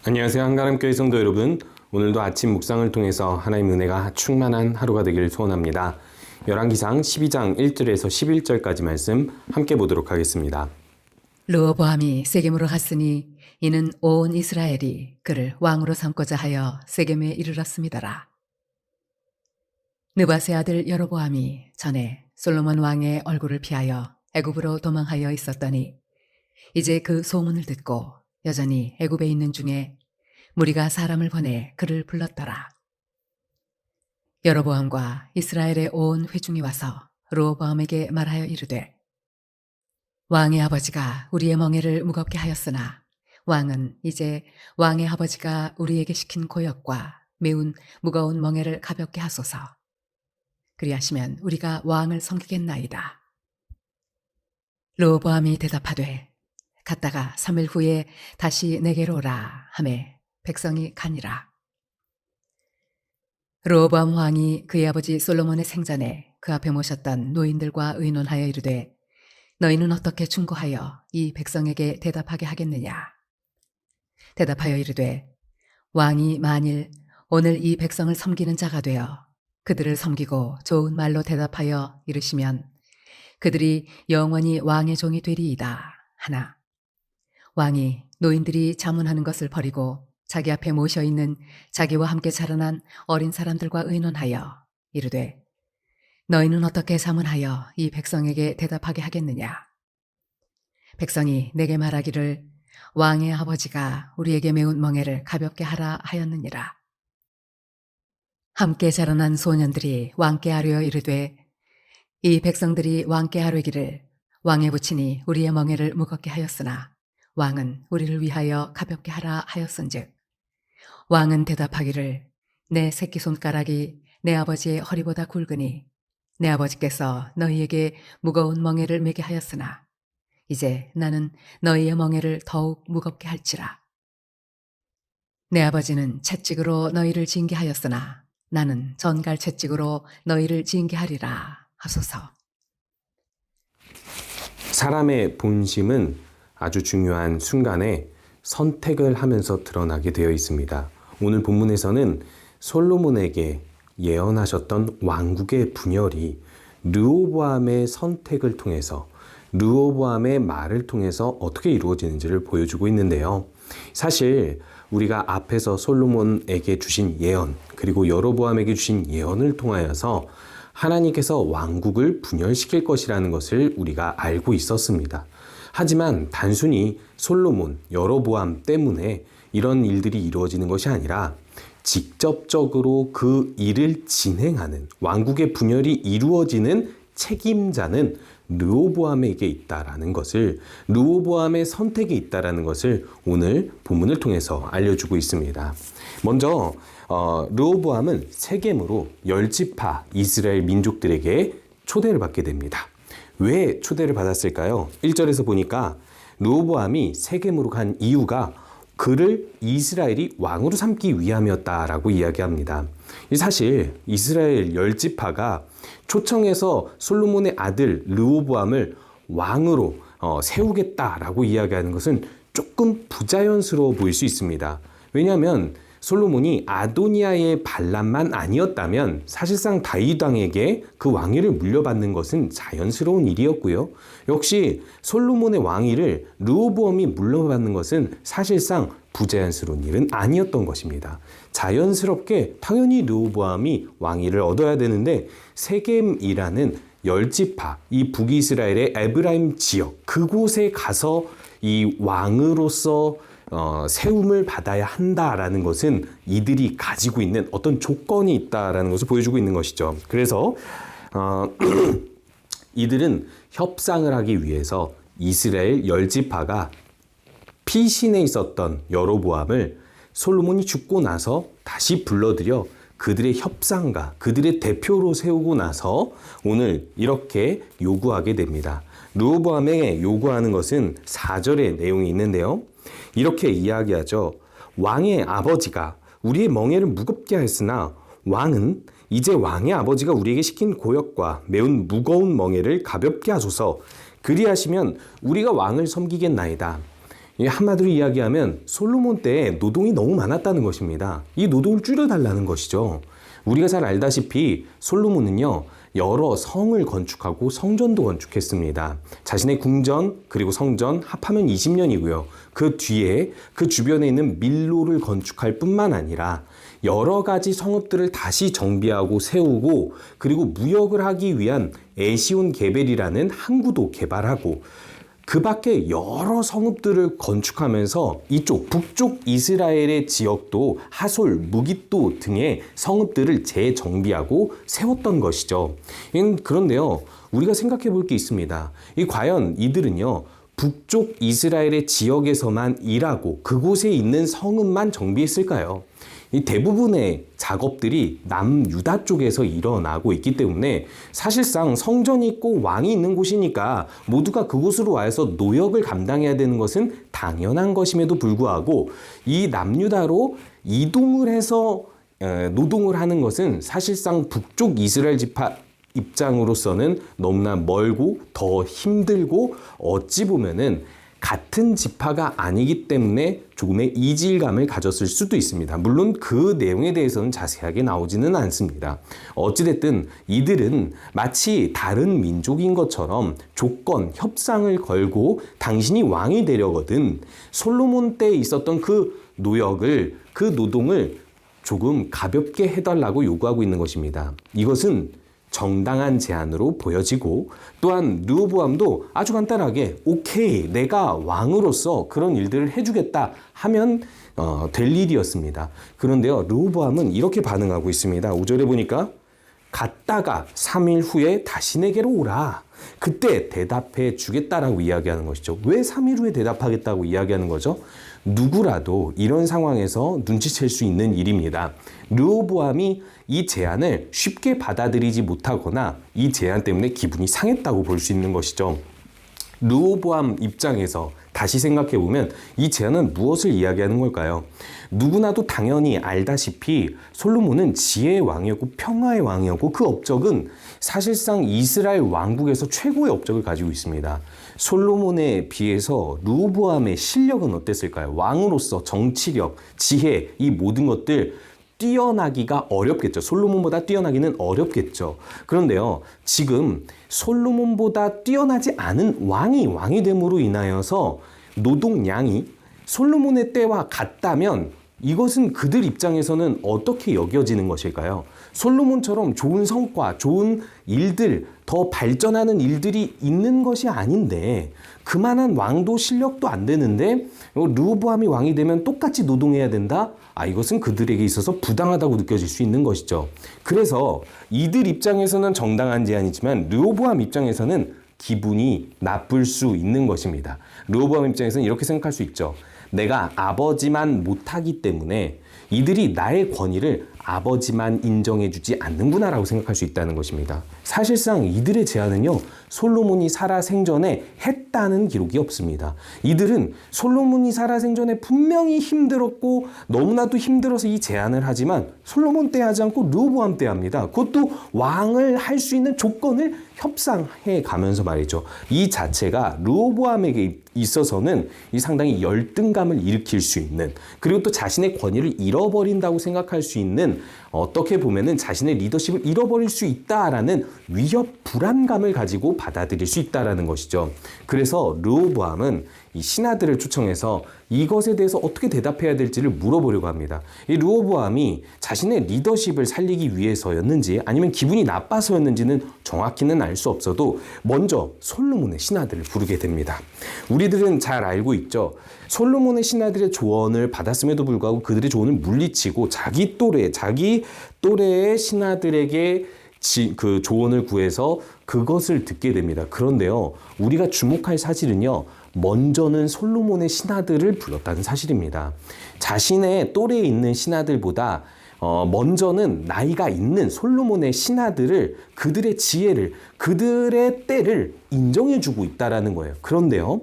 안녕하세요. 한가람교회 성도 여러분. 오늘도 아침 묵상을 통해서 하나님의 은혜가 충만한 하루가 되기를 소원합니다. 열왕기상 12장 1절에서 11절까지 말씀 함께 보도록 하겠습니다. 르호보암이 세겜으로 갔으니 이는 온 이스라엘이 그를 왕으로 삼고자 하여 세겜에 이르렀음이더라. 느밧의 아들 여로보암이 전에 솔로몬 왕의 얼굴을 피하여 애굽으로 도망하여 있었더니 이제 그 소문을 듣고 여전히 애굽에 있는 중에 무리가 사람을 보내 그를 불렀더라. 여로보암과 이스라엘의 온 회중이 와서 르호보암에게 말하여 이르되 왕의 아버지가 우리의 멍에를 무겁게 하였으나 왕은 이제 왕의 아버지가 우리에게 시킨 고역과 매운 무거운 멍에를 가볍게 하소서. 그리하시면 우리가 왕을 섬기겠나이다. 르호보암이 대답하되 갔다가 3일 후에 다시 내게로 오라 하매 백성이 가니라. 르호보암 왕이 그의 아버지 솔로몬의 생전에 그 앞에 모셨던 노인들과 의논하여 이르되 너희는 어떻게 충고하여 이 백성에게 대답하게 하겠느냐? 대답하여 이르되 왕이 만일 오늘 이 백성을 섬기는 자가 되어 그들을 섬기고 좋은 말로 대답하여 이르시면 그들이 영원히 왕의 종이 되리이다 하나 왕이 노인들이 자문하는 것을 버리고 자기 앞에 모셔있는 자기와 함께 자라난 어린 사람들과 의논하여 이르되 너희는 어떻게 자문하여 이 백성에게 대답하게 하겠느냐? 백성이 내게 말하기를 왕의 아버지가 우리에게 매운 멍에를 가볍게 하라 하였느니라. 함께 자라난 소년들이 왕께 아뢰어 이르되 이 백성들이 왕께 아뢰기를 왕의 부친이 우리의 멍에를 무겁게 하였으나 왕은 우리를 위하여 가볍게 하라 하였은즉 왕은 대답하기를 내 새끼손가락이 내 아버지의 허리보다 굵으니 내 아버지께서 너희에게 무거운 멍에를 매게 하였으나 이제 나는 너희의 멍에를 더욱 무겁게 할지라. 내 아버지는 채찍으로 너희를 징계하였으나 나는 전갈 채찍으로 너희를 징계하리라 하소서. 사람의 본심은 아주 중요한 순간에 선택을 하면서 드러나게 되어 있습니다. 오늘 본문에서는 솔로몬에게 예언하셨던 왕국의 분열이 르호보암의 선택을 통해서 르호보암의 말을 통해서 어떻게 이루어지는지를 보여주고 있는데요. 사실 우리가 앞에서 솔로몬에게 주신 예언 그리고 여로보암에게 주신 예언을 통하여서 하나님께서 왕국을 분열시킬 것이라는 것을 우리가 알고 있었습니다. 하지만 단순히 솔로몬, 여로보암 때문에 이런 일들이 이루어지는 것이 아니라 직접적으로 그 일을 진행하는 왕국의 분열이 이루어지는 책임자는 르호보암에게 있다라는 것을, 르호보암의 선택이 있다라는 것을 오늘 본문을 통해서 알려주고 있습니다. 먼저 르호보암은 세겜으로 10지파 이스라엘 민족들에게 초대를 받게 됩니다. 왜 초대를 받았을까요? 1절에서 보니까 르호보암이 세겜으로 간 이유가 그를 이스라엘이 왕으로 삼기 위함이었다라고 이야기합니다. 사실 이스라엘 10지파가 초청해서 솔로몬의 아들 르호보암을 왕으로 세우겠다라고 이야기하는 것은 조금 부자연스러워 보일 수 있습니다. 왜냐하면 솔로몬이 아도니아의 반란만 아니었다면 사실상 다윗 왕에게 그 왕위를 물려받는 것은 자연스러운 일이었고요. 역시 솔로몬의 왕위를 르호보암이 물려받는 것은 사실상 부자연스러운 일은 아니었던 것입니다. 자연스럽게 당연히 르호보암이 왕위를 얻어야 되는데 세겜이라는 10지파, 이 북이스라엘의 에브라임 지역, 그곳에 가서 이 왕으로서 세움을 받아야 한다라는 것은 이들이 가지고 있는 어떤 조건이 있다라는 것을 보여주고 있는 것이죠. 그래서 이들은 협상을 하기 위해서 이스라엘 10지파가 피신해 있었던 여로보암을 솔로몬이 죽고 나서 다시 불러들여 그들의 협상가, 그들의 대표로 세우고 나서 오늘 이렇게 요구하게 됩니다. 르호보암에 요구하는 것은 4절의 내용이 있는데요. 이렇게 이야기하죠. 왕의 아버지가 우리의 멍에를 무겁게 하였으나 왕은 이제 왕의 아버지가 우리에게 시킨 고역과 매운 무거운 멍에를 가볍게 하소서. 그리하시면 우리가 왕을 섬기겠나이다. 이 한마디로 이야기하면 솔로몬 때 노동이 너무 많았다는 것입니다. 이 노동을 줄여달라는 것이죠. 우리가 잘 알다시피 솔로몬은요, 여러 성을 건축하고 성전도 건축했습니다. 자신의 궁전 그리고 성전 합하면 20년이고요. 그 뒤에 그 주변에 있는 밀로를 건축할 뿐만 아니라 여러 가지 성읍들을 다시 정비하고 세우고 그리고 무역을 하기 위한 에시온 게벨이라는 항구도 개발하고 그 밖에 여러 성읍들을 건축하면서 이쪽 북쪽 이스라엘의 지역도 하솔, 무깃도 등의 성읍들을 재정비하고 세웠던 것이죠. 그런데요, 우리가 생각해 볼 게 있습니다. 과연 이들은요, 북쪽 이스라엘의 지역에서만 일하고 그곳에 있는 성읍만 정비했을까요? 이 대부분의 작업들이 남유다 쪽에서 일어나고 있기 때문에 사실상 성전이 있고 왕이 있는 곳이니까 모두가 그곳으로 와서 노역을 감당해야 되는 것은 당연한 것임에도 불구하고 이 남유다로 이동을 해서 노동을 하는 것은 사실상 북쪽 이스라엘 지파 입장으로서는 너무나 멀고 더 힘들고 어찌 보면은 같은 지파가 아니기 때문에 조금의 이질감을 가졌을 수도 있습니다. 물론 그 내용에 대해서는 자세하게 나오지는 않습니다. 어찌됐든 이들은 마치 다른 민족인 것처럼 조건, 협상을 걸고 당신이 왕이 되려거든 솔로몬 때 있었던 그 노역을, 그 노동을 조금 가볍게 해달라고 요구하고 있는 것입니다. 이것은 정당한 제안으로 보여지고 또한 르호보암도 아주 간단하게 오케이, 내가 왕으로서 그런 일들을 해주겠다 하면 될 일이었습니다. 그런데요, 르호보암은 이렇게 반응하고 있습니다. 5절에 보니까 갔다가 3일 후에 다시 내게로 오라. 그때 대답해 주겠다라고 이야기하는 것이죠. 왜 3일 후에 대답하겠다고 이야기하는 거죠? 누구라도 이런 상황에서 눈치챌 수 있는 일입니다. 르호보암이 이 제안을 쉽게 받아들이지 못하거나 이 제안 때문에 기분이 상했다고 볼 수 있는 것이죠. 르호보암 입장에서 다시 생각해 보면 이 제안은 무엇을 이야기하는 걸까요? 누구나도 당연히 알다시피 솔로몬은 지혜의 왕이었고 평화의 왕이었고 그 업적은 사실상 이스라엘 왕국에서 최고의 업적을 가지고 있습니다. 솔로몬에 비해서 르호보암의 실력은 어땠을까요? 왕으로서 정치력, 지혜, 이 모든 것들 뛰어나기가 어렵겠죠. 솔로몬보다 뛰어나기는 어렵겠죠. 그런데요, 지금 솔로몬보다 뛰어나지 않은 왕이 됨으로 인하여서 노동량이 솔로몬의 때와 같다면 이것은 그들 입장에서는 어떻게 여겨지는 것일까요? 솔로몬처럼 좋은 성과, 좋은 일들, 더 발전하는 일들이 있는 것이 아닌데 그만한 왕도 실력도 안 되는데 르호보암이 왕이 되면 똑같이 노동해야 된다? 이것은 그들에게 있어서 부당하다고 느껴질 수 있는 것이죠. 그래서 이들 입장에서는 정당한 제안이지만 르호보암 입장에서는 기분이 나쁠 수 있는 것입니다. 르호보암 입장에서는 이렇게 생각할 수 있죠. 내가 아버지만 못하기 때문에 이들이 나의 권위를 아버지만 인정해주지 않는구나라고 생각할 수 있다는 것입니다. 사실상 이들의 제안은요, 솔로몬이 살아 생전에 했다는 기록이 없습니다. 이들은 솔로몬이 살아 생전에 분명히 힘들었고 너무나도 힘들어서 이 제안을 하지만 솔로몬 때 하지 않고 르호보암 때 합니다. 그것도 왕을 할 수 있는 조건을 협상해 가면서 말이죠. 이 자체가 르호보암에게 있어서는 이 상당히 열등감을 일으킬 수 있는, 그리고 또 자신의 권위를 잃어버린다고 생각할 수 있는, 어떻게 보면은 자신의 리더십을 잃어버릴 수 있다라는 위협 불안감을 가지고 받아들일 수 있다라는 것이죠. 그래서 르호보암은 이 신하들을 초청해서 이것에 대해서 어떻게 대답해야 될지를 물어보려고 합니다. 이 르호보암이 자신의 리더십을 살리기 위해서였는지 아니면 기분이 나빠서였는지는 정확히는 알 수 없어도 먼저 솔로몬의 신하들을 부르게 됩니다. 우리들은 잘 알고 있죠. 솔로몬의 신하들의 조언을 받았음에도 불구하고 그들의 조언을 물리치고 자기 또래의 신하들에게 그 조언을 구해서 그것을 듣게 됩니다. 그런데요, 우리가 주목할 사실은요, 먼저는 솔로몬의 신하들을 불렀다는 사실입니다. 자신의 또래에 있는 신하들보다 먼저는 나이가 있는 솔로몬의 신하들을, 그들의 지혜를, 그들의 때를 인정해주고 있다는 거예요. 그런데요,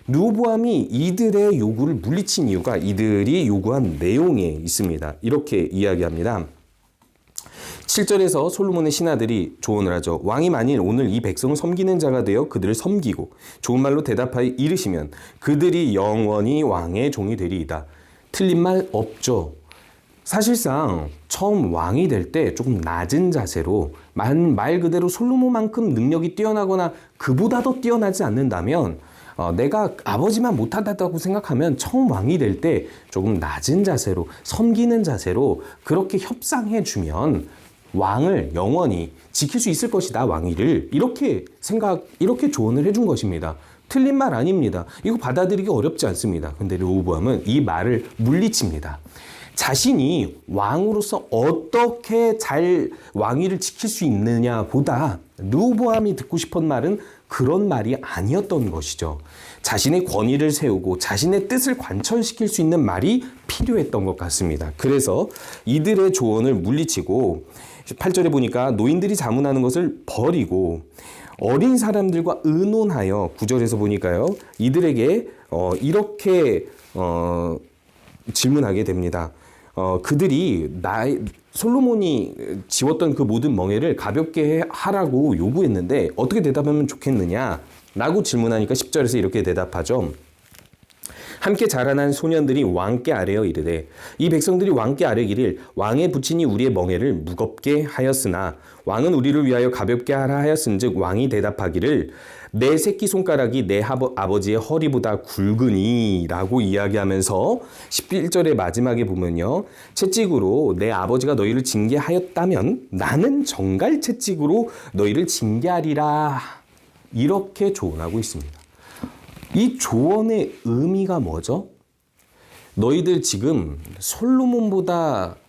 르호보암이 이들의 요구를 물리친 이유가 이들이 요구한 내용에 있습니다. 이렇게 이야기합니다. 7절에서 솔로몬의 신하들이 조언을 하죠. 왕이 만일 오늘 이 백성을 섬기는 자가 되어 그들을 섬기고 좋은 말로 대답하여 이르시면 그들이 영원히 왕의 종이 되리이다. 틀린 말 없죠. 사실상 처음 왕이 될 때 조금 낮은 자세로 말 그대로 솔로몬만큼 능력이 뛰어나거나 그보다 더 뛰어나지 않는다면 내가 아버지만 못하다고 생각하면 처음 왕이 될 때 조금 낮은 자세로 섬기는 자세로 그렇게 협상해 주면 왕을 영원히 지킬 수 있을 것이다. 왕위를 이렇게 조언을 해준 것입니다. 틀린 말 아닙니다. 이거 받아들이기 어렵지 않습니다. 근데 르호보암은 이 말을 물리칩니다. 자신이 왕으로서 어떻게 잘 왕위를 지킬 수 있느냐 보다 르호보암이 듣고 싶은 말은 그런 말이 아니었던 것이죠. 자신의 권위를 세우고 자신의 뜻을 관철시킬 수 있는 말이 필요했던 것 같습니다. 그래서 이들의 조언을 물리치고 8절에 보니까 노인들이 자문하는 것을 버리고 어린 사람들과 의논하여 9절에서 보니까요. 이들에게 이렇게 질문하게 됩니다. 그들이 솔로몬이 지웠던 그 모든 멍에를 가볍게 하라고 요구했는데 어떻게 대답하면 좋겠느냐? 라고 질문하니까 10절에서 이렇게 대답하죠. 함께 자라난 소년들이 왕께 아뢰어 이르되 이 백성들이 왕께 아뢰기를 왕의 부친이 우리의 멍에를 무겁게 하였으나 왕은 우리를 위하여 가볍게 하라 하였은즉 왕이 대답하기를 내 새끼손가락이 내 아버지의 허리보다 굵으니 라고 이야기하면서 11절의 마지막에 보면요. 채찍으로 내 아버지가 너희를 징계하였다면 나는 정갈 채찍으로 너희를 징계하리라 이렇게 조언하고 있습니다. 이 조언의 의미가 뭐죠? 너희들 지금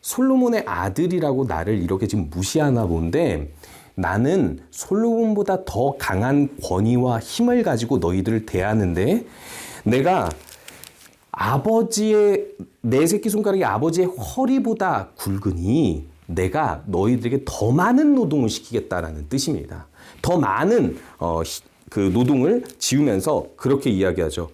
솔로몬의 아들이라고 나를 이렇게 지금 무시하나 본데 나는 솔로몬보다 더 강한 권위와 힘을 가지고 너희들을 대하는데 내가 내 새끼손가락이 아버지의 허리보다 굵으니 내가 너희들에게 더 많은 노동을 시키겠다라는 뜻입니다. 더 많은 그 노동을 지우면서 그렇게 이야기하죠.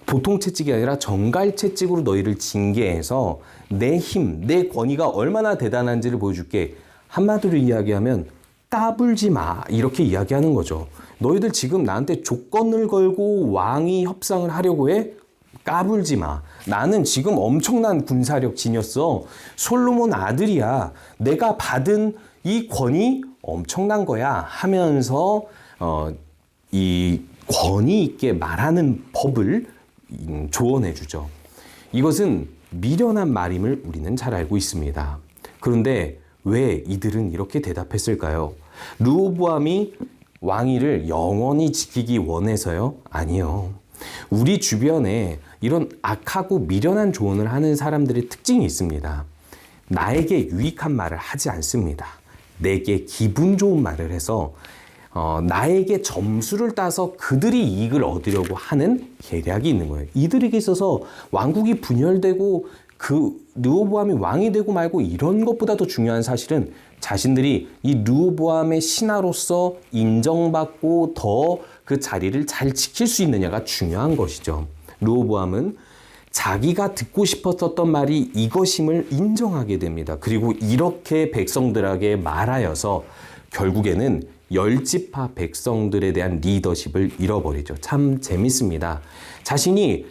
보통 채찍이 아니라 정갈 채찍으로 너희를 징계해서 내 힘, 내 권위가 얼마나 대단한지를 보여줄게. 한마디로 이야기하면 까불지 마 이렇게 이야기하는 거죠. 너희들 지금 나한테 조건을 걸고 왕이 협상을 하려고 해? 까불지 마. 나는 지금 엄청난 군사력 지녔어. 솔로몬 아들이야. 내가 받은 이 권위 엄청난 거야 하면서 이 권위 있게 말하는 법을 조언해 주죠. 이것은 미련한 말임을 우리는 잘 알고 있습니다. 그런데 왜 이들은 이렇게 대답했을까요? 르호보암이 왕위를 영원히 지키기 원해서요? 아니요. 우리 주변에 이런 악하고 미련한 조언을 하는 사람들의 특징이 있습니다. 나에게 유익한 말을 하지 않습니다. 내게 기분 좋은 말을 해서 나에게 점수를 따서 그들이 이익을 얻으려고 하는 계략이 있는 거예요. 이들에게 있어서 왕국이 분열되고 그 르호보암이 왕이 되고 말고 이런 것보다 더 중요한 사실은 자신들이 이 르호보암의 신하로서 인정받고 더 그 자리를 잘 지킬 수 있느냐가 중요한 것이죠. 르호보암은 자기가 듣고 싶었던 말이 이것임을 인정하게 됩니다. 그리고 이렇게 백성들에게 말하여서 결국에는 10지파 백성들에 대한 리더십을 잃어버리죠. 참 재밌습니다. 자신의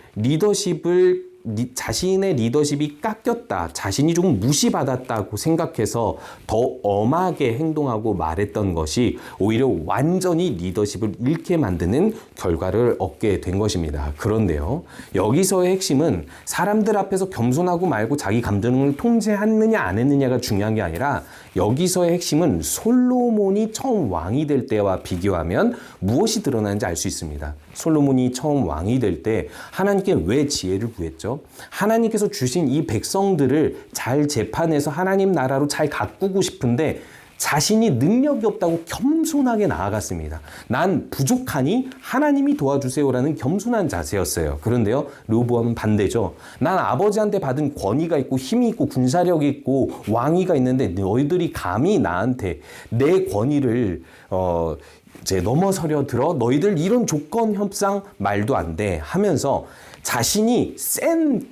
리더십이 깎였다, 자신이 조금 무시받았다고 생각해서 더 엄하게 행동하고 말했던 것이 오히려 완전히 리더십을 잃게 만드는 결과를 얻게 된 것입니다. 그런데요, 여기서의 핵심은 사람들 앞에서 겸손하고 말고 자기 감정을 통제했느냐 안 했느냐가 중요한 게 아니라 여기서의 핵심은 솔로몬이 처음 왕이 될 때와 비교하면 무엇이 드러나는지 알 수 있습니다. 솔로몬이 처음 왕이 될 때 하나님께 왜 지혜를 구했죠? 하나님께서 주신 이 백성들을 잘 재판해서 하나님 나라로 잘 가꾸고 싶은데 자신이 능력이 없다고 겸손하게 나아갔습니다. 난 부족하니 하나님이 도와주세요라는 겸손한 자세였어요. 그런데요, 르호보암은 반대죠. 난 아버지한테 받은 권위가 있고 힘이 있고 군사력이 있고 왕위가 있는데 너희들이 감히 나한테 내 권위를 넘어서려 들어? 너희들 이런 조건 협상 말도 안 돼 하면서 자신이 센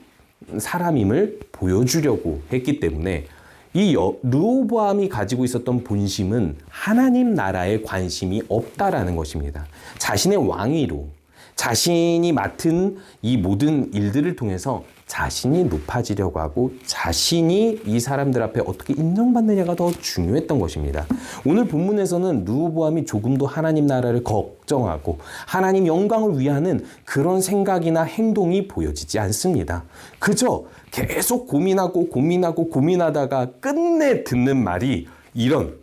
사람임을 보여주려고 했기 때문에 르호보암이 가지고 있었던 본심은 하나님 나라에 관심이 없다라는 것입니다. 자신의 왕위로 자신이 맡은 이 모든 일들을 통해서 자신이 높아지려고 하고 자신이 이 사람들 앞에 어떻게 인정받느냐가 더 중요했던 것입니다. 오늘 본문에서는 르호보암이 조금도 하나님 나라를 걱정하고 하나님 영광을 위하는 그런 생각이나 행동이 보여지지 않습니다. 그저 계속 고민하다가 끝내 듣는 말이 이런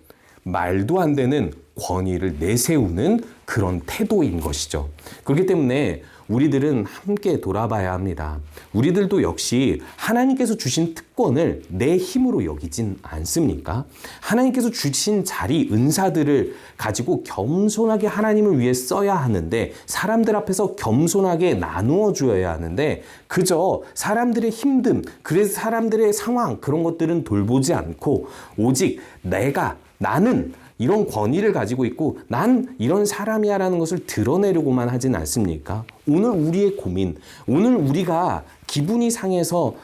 말도 안 되는 권위를 내세우는 그런 태도인 것이죠. 그렇기 때문에 우리들은 함께 돌아봐야 합니다. 우리들도 역시 하나님께서 주신 특권을 내 힘으로 여기진 않습니까? 하나님께서 주신 자리, 은사들을 가지고 겸손하게 하나님을 위해 써야 하는데, 사람들 앞에서 겸손하게 나누어 주어야 하는데, 그저 사람들의 힘듦, 그래서 사람들의 상황, 그런 것들은 돌보지 않고 오직 나는 이런 권위를 가지고 있고 난 이런 사람이야 라는 것을 드러내려고만 하진 않습니까? 오늘 우리의 고민, 오늘 우리가 기분이 상해서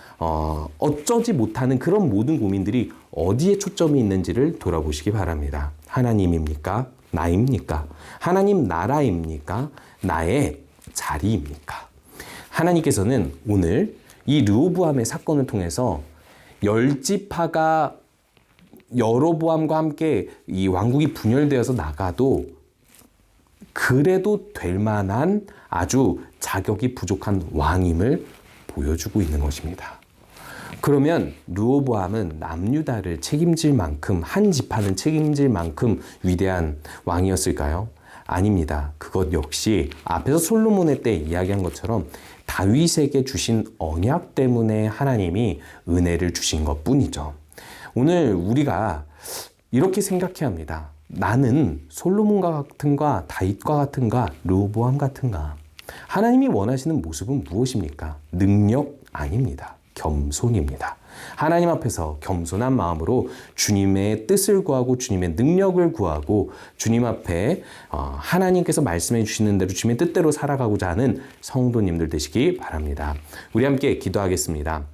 어쩌지 못하는 그런 모든 고민들이 어디에 초점이 있는지를 돌아보시기 바랍니다. 하나님입니까? 나입니까? 하나님 나라입니까? 나의 자리입니까? 하나님께서는 오늘 이 르호보암의 사건을 통해서 열지파가 여로보암과 함께 이 왕국이 분열되어서 나가도 그래도 될 만한 아주 자격이 부족한 왕임을 보여주고 있는 것입니다. 그러면 르호보암은 남유다를 책임질 만큼, 한 지파는 책임질 만큼 위대한 왕이었을까요? 아닙니다. 그것 역시 앞에서 솔로몬의 때 이야기한 것처럼 다윗에게 주신 언약 때문에 하나님이 은혜를 주신 것뿐이죠. 오늘 우리가 이렇게 생각해야 합니다. 나는 솔로몬과 같은가, 다윗과 같은가, 르호보암 같은가? 하나님이 원하시는 모습은 무엇입니까? 능력 아닙니다. 겸손입니다. 하나님 앞에서 겸손한 마음으로 주님의 뜻을 구하고 주님의 능력을 구하고 주님 앞에 하나님께서 말씀해 주시는 대로 주님의 뜻대로 살아가고자 하는 성도님들 되시기 바랍니다. 우리 함께 기도하겠습니다.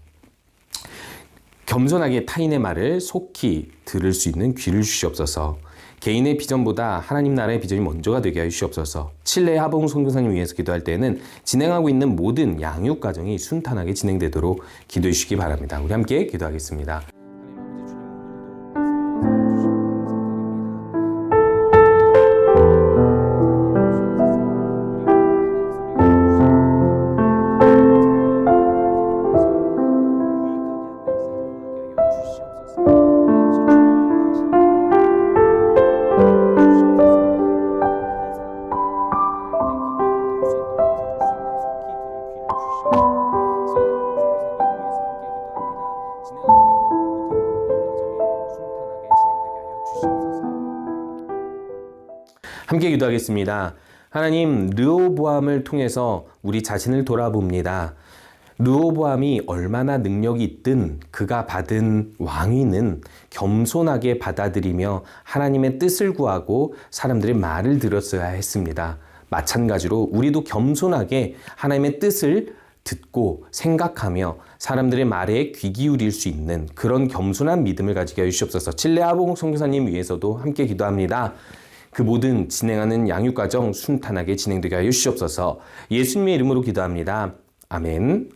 겸손하게 타인의 말을 속히 들을 수 있는 귀를 주시옵소서. 개인의 비전보다 하나님 나라의 비전이 먼저가 되게 하여 주시옵소서. 칠레 하봉 선교사님 위해서 기도할 때에는 진행하고 있는 모든 양육 과정이 순탄하게 진행되도록 기도해 주시기 바랍니다. 우리 함께 기도하겠습니다. 함께 기도하겠습니다. 하나님, 르호보암을 통해서 우리 자신을 돌아봅니다. 르호보암이 얼마나 능력이 있든 그가 받은 왕위는 겸손하게 받아들이며 하나님의 뜻을 구하고 사람들의 말을 들었어야 했습니다. 마찬가지로 우리도 겸손하게 하나님의 뜻을 듣고 생각하며 사람들의 말에 귀 기울일 수 있는 그런 겸손한 믿음을 가지게 해주시옵소서. 칠레 하봉 선교사님 위해서도 함께 기도합니다. 그 모든 진행하는 양육 과정 순탄하게 진행되게 하여 주시옵소서. 예수님의 이름으로 기도합니다. 아멘.